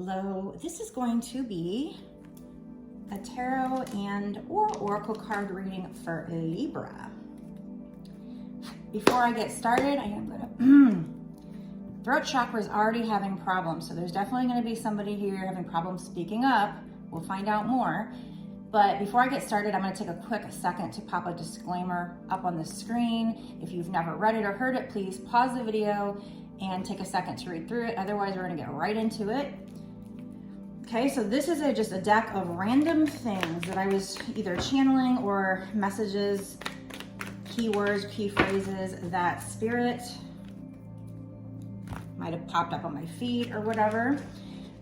Hello, this is going to be a tarot and or oracle card reading for Libra. Before I get started, I am gonna, throat chakra is already having problems, so there's definitely gonna be somebody here having problems speaking up. We'll find out more. But before I get started, I'm gonna take a quick second to pop a disclaimer up on the screen. If you've never read it or heard it, please pause the video and take a second to read through it. Otherwise, we're gonna get right into it. Okay, so this is just a deck of random things that I was either channeling or messages, keywords, key phrases that Spirit might have popped up on my feed or whatever.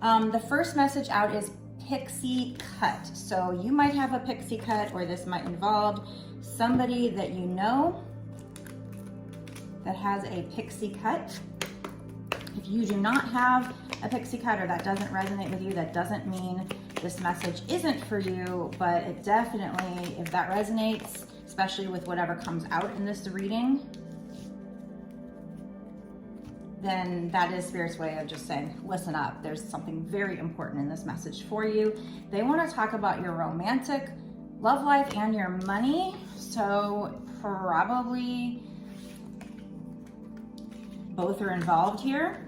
The first message out is pixie cut. So you might have a pixie cut, or this might involve somebody that you know that has a pixie cut. If you do not have a pixie cut or that doesn't resonate with you, that doesn't mean this message isn't for you, but it definitely, if that resonates, especially with whatever comes out in this reading, then that is Spirit's way of just saying, listen up, there's something very important in this message for you. They want to talk about your romantic love life and your money, so probably both are involved here.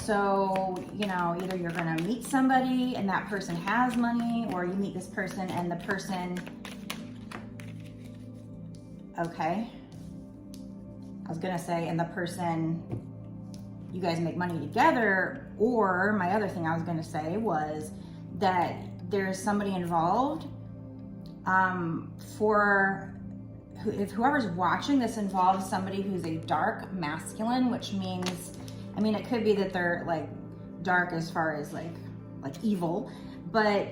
So, you know, either you're gonna meet somebody and that person has money, or you meet this person and the person, okay. I was gonna say, and the person, you guys make money together, or my other thing I was gonna say was that there's somebody involved if whoever's watching this involves somebody who's a dark masculine, which means, I mean, it could be that they're like dark as far as like evil, but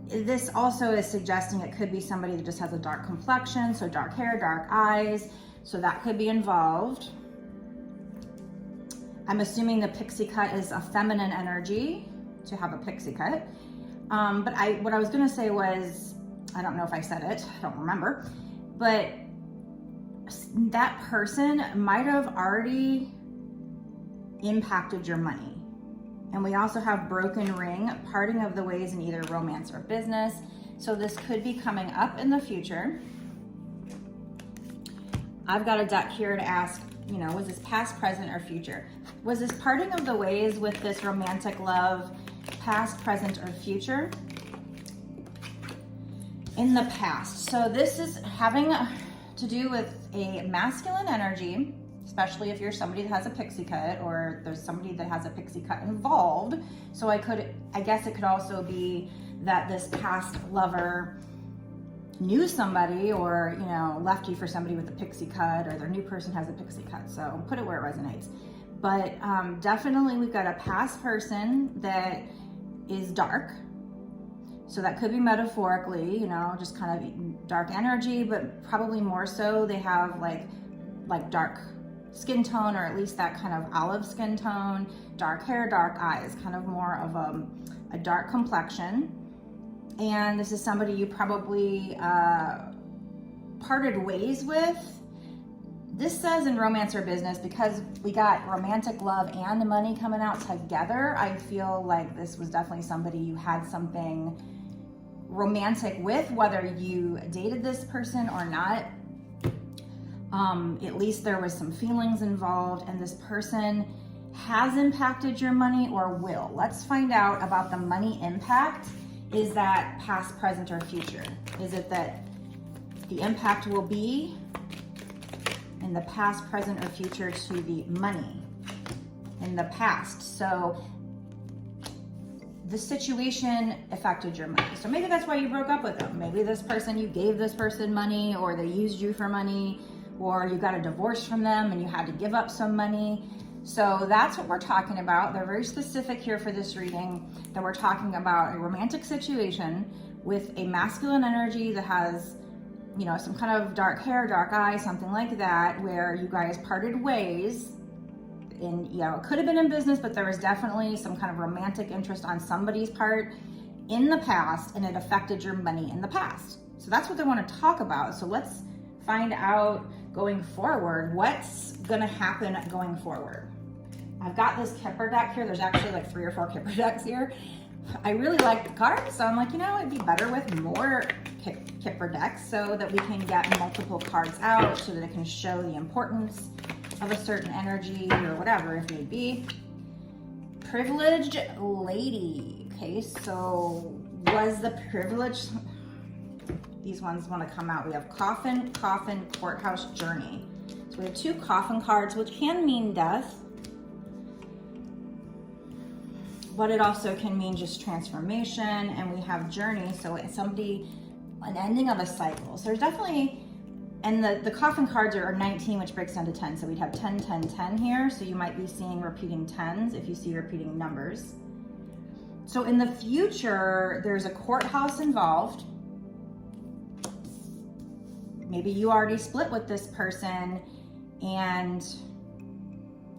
this also is suggesting it could be somebody that just has a dark complexion, so dark hair, dark eyes, so that could be involved. I'm assuming the pixie cut is a feminine energy to have a pixie cut. But what I was gonna say was, I don't know if I said it, I don't remember, but that person might have already impacted your money. And we also have broken ring, parting of the ways in either romance or business. So this could be coming up in the future. I've got a deck here to ask, you know, was this past, present, or future? Was this parting of the ways with this romantic love past, present, or future? In the past. So this is having to do with a masculine energy, especially if you're somebody that has a pixie cut, or there's somebody that has a pixie cut involved. So I guess it could also be that this past lover knew somebody, or, you know, left you for somebody with a pixie cut, or their new person has a pixie cut. So put it where it resonates. But definitely we've got a past person that is dark. So that could be metaphorically, you know, just kind of dark energy, but probably more so they have like dark skin tone, or at least that kind of olive skin tone, dark hair, dark eyes, kind of more of a dark complexion. And this is somebody you probably parted ways with. This says in romance or business, because we got romantic love and the money coming out together, I feel like this was definitely somebody you had something romantic with, whether you dated this person or not. At least there was some feelings involved, and this person has impacted your money or will. Let's find out about the money impact. Is that past, present, or future? Is it that the impact will be in the past, present, or future to the money in the past? So the situation affected your money. So maybe that's why you broke up with them. Maybe this person, you gave this person money, or they used you for money, or you got a divorce from them and you had to give up some money. So that's what we're talking about. They're very specific here for this reading, that we're talking about a romantic situation with a masculine energy that has, you know, some kind of dark hair, dark eyes, something like that, where you guys parted ways. And, you know, it could have been in business, but there was definitely some kind of romantic interest on somebody's part in the past, and it affected your money in the past. So that's what they want to talk about. So let's find out going forward, what's gonna happen going forward. I've got this Kipper deck here. There's actually like 3 or 4 Kipper decks here. I really like the cards, so I'm like, you know, it'd be better with more Kipper decks so that we can get multiple cards out, so that it can show the importance of a certain energy or whatever if need be. Privileged lady. Okay, so was the privilege, these ones want to come out. We have coffin, courthouse, journey. So we have 2 coffin cards, which can mean death, but it also can mean just transformation. And we have journey, so it's somebody, an ending of a cycle. So there's definitely, and the coffin cards are 19, which breaks down to 10. So we'd have 10, 10, 10 here. So you might be seeing repeating 10s if you see repeating numbers. So in the future, there's a courthouse involved. Maybe you already split with this person and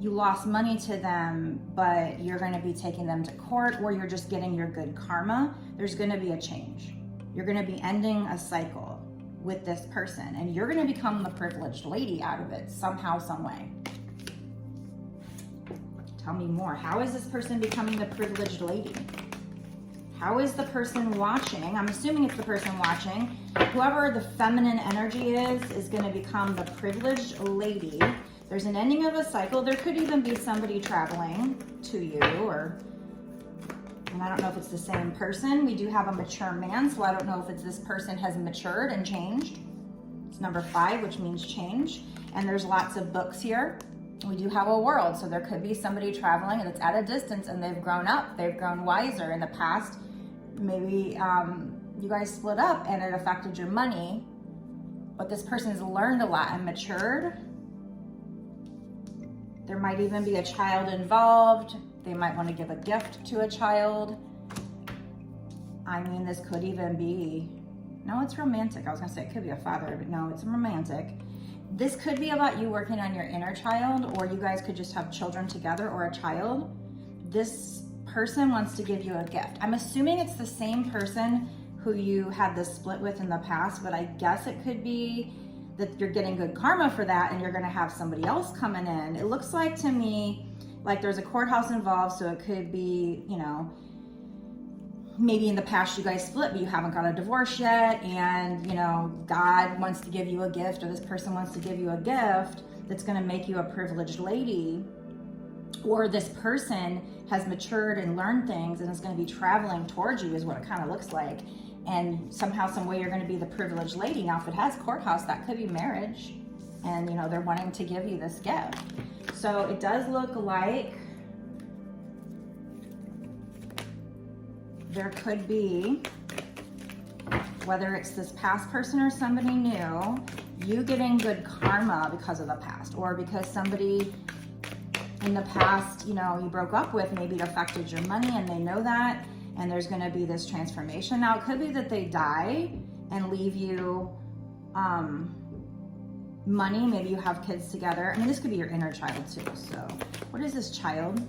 you lost money to them, but you're going to be taking them to court, or you're just getting your good karma. There's going to be a change. You're going to be ending a cycle with this person, and you're going to become the privileged lady out of it somehow, some way. Tell me more. How is this person becoming the privileged lady? How is the person watching? I'm assuming it's the person watching. Whoever the feminine energy is going to become the privileged lady. There's an ending of a cycle. There could even be somebody traveling to you, or, and I don't know if it's the same person. We do have a mature man, so I don't know if it's this person has matured and changed. It's number 5, which means change. And there's lots of books here. We do have a world, so there could be somebody traveling and it's at a distance and they've grown up, they've grown wiser. In the past, maybe you guys split up and it affected your money, but this person's learned a lot and matured. There might even be a child involved. They might want to give a gift to a child. I mean, this could even be, no, it's romantic. I was gonna say it could be a father, but no, it's romantic. This could be about you working on your inner child, or you guys could just have children together or a child. This person wants to give you a gift. I'm assuming it's the same person who you had this split with in the past, but I guess it could be that you're getting good karma for that and you're gonna have somebody else coming in. It looks like to me, like there's a courthouse involved, so it could be, you know, maybe in the past you guys split, but you haven't got a divorce yet, and you know, God wants to give you a gift, or this person wants to give you a gift that's gonna make you a privileged lady, or this person has matured and learned things and is gonna be traveling towards you, is what it kind of looks like. And somehow, some way, you're going to be the privileged lady. Now, if it has courthouse, that could be marriage. And, you know, they're wanting to give you this gift. So it does look like there could be, whether it's this past person or somebody new, you getting good karma because of the past, or because somebody in the past, you know, you broke up with, maybe it affected your money and they know that. And there's going to be this transformation. Now, it could be that they die and leave you money. Maybe you have kids together. I mean, this could be your inner child too. So what is this child?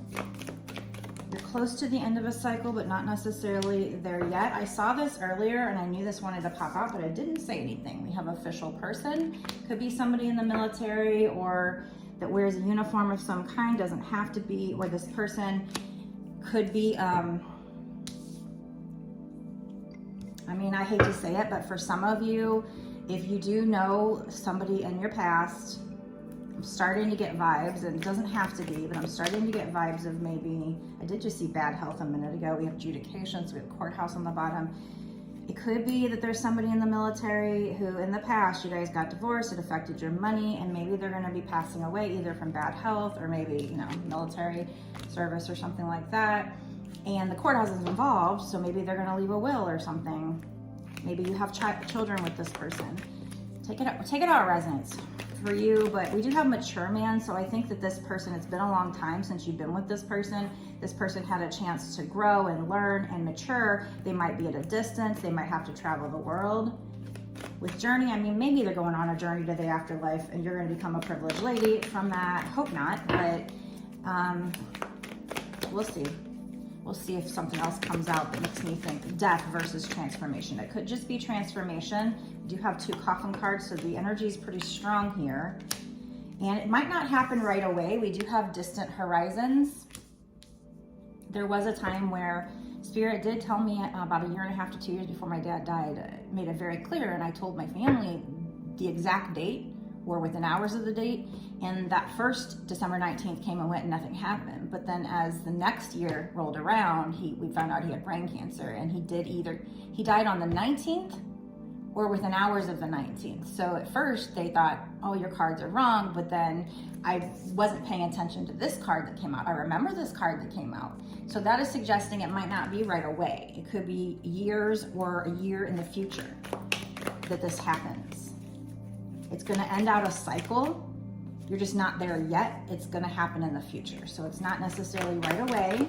You're close to the end of a cycle, but not necessarily there yet. I saw this earlier and I knew this wanted to pop out, but I didn't say anything. We have official person. Could be somebody in the military or that wears a uniform of some kind. Doesn't have to be. Or this person could be... I mean, I hate to say it, but for some of you, if you do know somebody in your past, I'm starting to get vibes, and it doesn't have to be, but I'm starting to get vibes of maybe, I did just see bad health a minute ago. We have adjudications, we have courthouse on the bottom. It could be that there's somebody in the military who in the past, you guys got divorced, it affected your money, and maybe they're gonna be passing away either from bad health or maybe, you know, military service or something like that. And the courthouse is involved, so maybe they're gonna leave a will or something. Maybe you have children with this person. Take it out, resonates for you, but we do have mature man, so I think that this person, it's been a long time since you've been with this person. This person had a chance to grow and learn and mature. They might be at a distance, they might have to travel the world. With journey, I mean, maybe they're going on a journey to the afterlife and you're gonna become a privileged lady from that. Hope not, but we'll see. We'll see if something else comes out that makes me think death versus transformation. It could just be transformation. We do have 2 coffin cards, so the energy is pretty strong here. And it might not happen right away. We do have distant horizons. There was a time where Spirit did tell me about 1.5 to 2 years before my dad died, made it very clear, and I told my family the exact date, or within hours of the date, and that first December 19th came and went and nothing happened. But then as the next year rolled around, we found out he had brain cancer, and he died on the 19th or within hours of the 19th. So at first they thought, oh, your cards are wrong, but then I wasn't paying attention to this card that came out. I remember this card that came out. So that is suggesting it might not be right away. It could be years or a year in the future that this happens. It's gonna end out a cycle. You're just not there yet. It's gonna happen in the future. So it's not necessarily right away.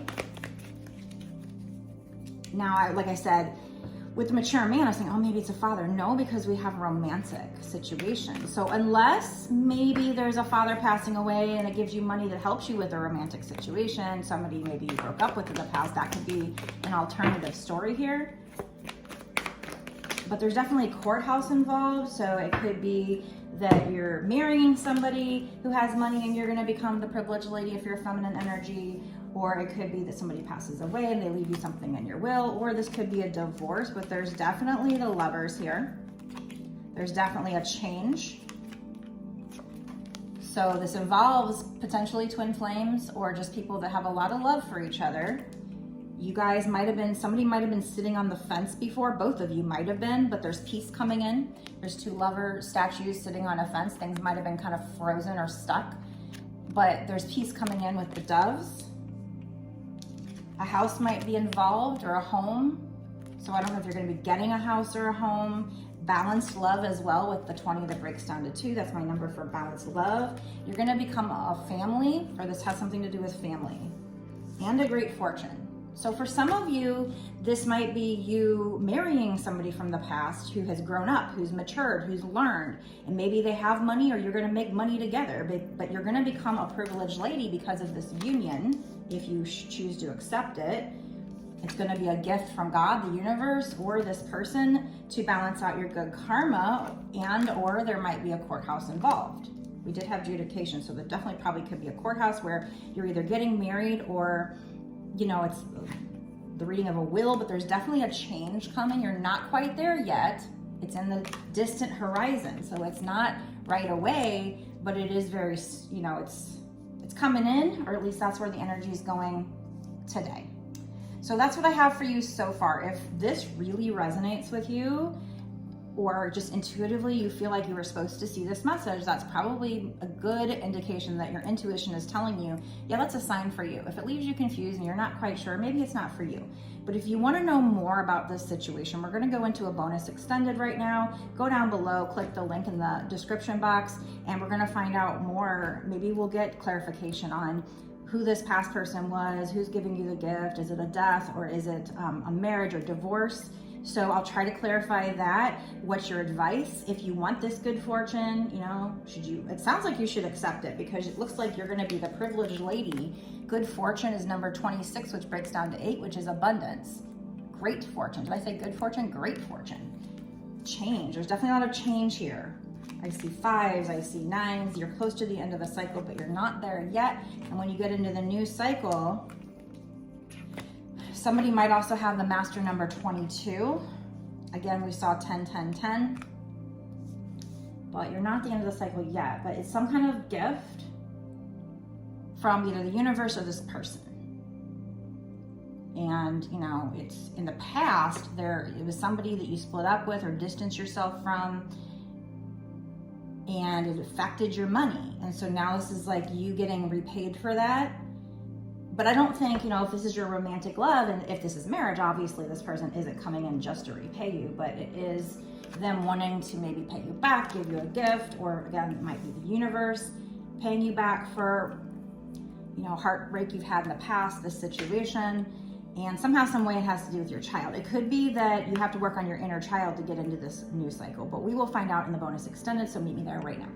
Now, like I said, with the mature man, I was thinking, oh, maybe it's a father. No, because we have a romantic situation. So unless maybe there's a father passing away and it gives you money that helps you with a romantic situation, somebody maybe you broke up with in the past, that could be an alternative story here. But there's definitely a courthouse involved, so it could be that you're marrying somebody who has money and you're going to become the privileged lady if you're feminine energy, or it could be that somebody passes away and they leave you something in your will, or this could be a divorce. But there's definitely the Lovers here. There's definitely a change. So this involves potentially twin flames or just people that have a lot of love for each other. You guys somebody might have been sitting on the fence before, both of you might have been, but there's peace coming in. There's two lover statues sitting on a fence. Things might have been kind of frozen or stuck, but there's peace coming in with the doves. A house might be involved, or a home. So I don't know if you're gonna be getting a house or a home. Balanced love as well with the 20 that breaks down to 2. That's my number for balanced love. You're gonna become a family, or this has something to do with family, and a great fortune. So for some of you, this might be you marrying somebody from the past who has grown up, who's matured, who's learned, and maybe they have money, or you're gonna make money together, but you're gonna become a privileged lady because of this union, if you choose to accept it. It's gonna be a gift from God, the universe, or this person to balance out your good karma, or there might be a courthouse involved. We did have adjudication, so there definitely probably could be a courthouse where you're either getting married or it's the reading of a will, but there's definitely a change coming. You're not quite there yet. It's in the distant horizon. So it's not right away, but it is very, it's coming in, or at least that's where the energy is going today. So that's what I have for you so far. If this really resonates with you, or just intuitively you feel like you were supposed to see this message, that's probably a good indication that your intuition is telling you, yeah, that's a sign for you. If it leaves you confused and you're not quite sure, maybe it's not for you. But if you want to know more about this situation, we're going to go into a bonus extended right now. Go down below, click the link in the description box, and we're going to find out more. Maybe we'll get clarification on who this past person was, who's giving you the gift. Is it a death, or is it a marriage or divorce? So I'll try to clarify that. What's your advice? If you want this good fortune, it sounds like you should accept it, because it looks like you're gonna be the privileged lady. Good fortune is number 26, which breaks down to 8, which is abundance. Great fortune. Did I say good fortune? Great fortune. Change. There's definitely a lot of change here. I see 5s, I see 9s. You're close to the end of a cycle, but you're not there yet. And when you get into the new cycle, somebody might also have the master number 22. Again, we saw 10, 10, 10. But you're not at the end of the cycle yet, but it's some kind of gift from either the universe or this person. And, it's in the past, it was somebody that you split up with or distanced yourself from, and it affected your money. And so now this is like you getting repaid for that. But I don't think, if this is your romantic love, and if this is marriage, obviously this person isn't coming in just to repay you, but it is them wanting to maybe pay you back, give you a gift, or again, it might be the universe paying you back for, heartbreak you've had in the past, this situation, and somehow, some way it has to do with your child. It could be that you have to work on your inner child to get into this new cycle, but we will find out in the bonus extended, so meet me there right now.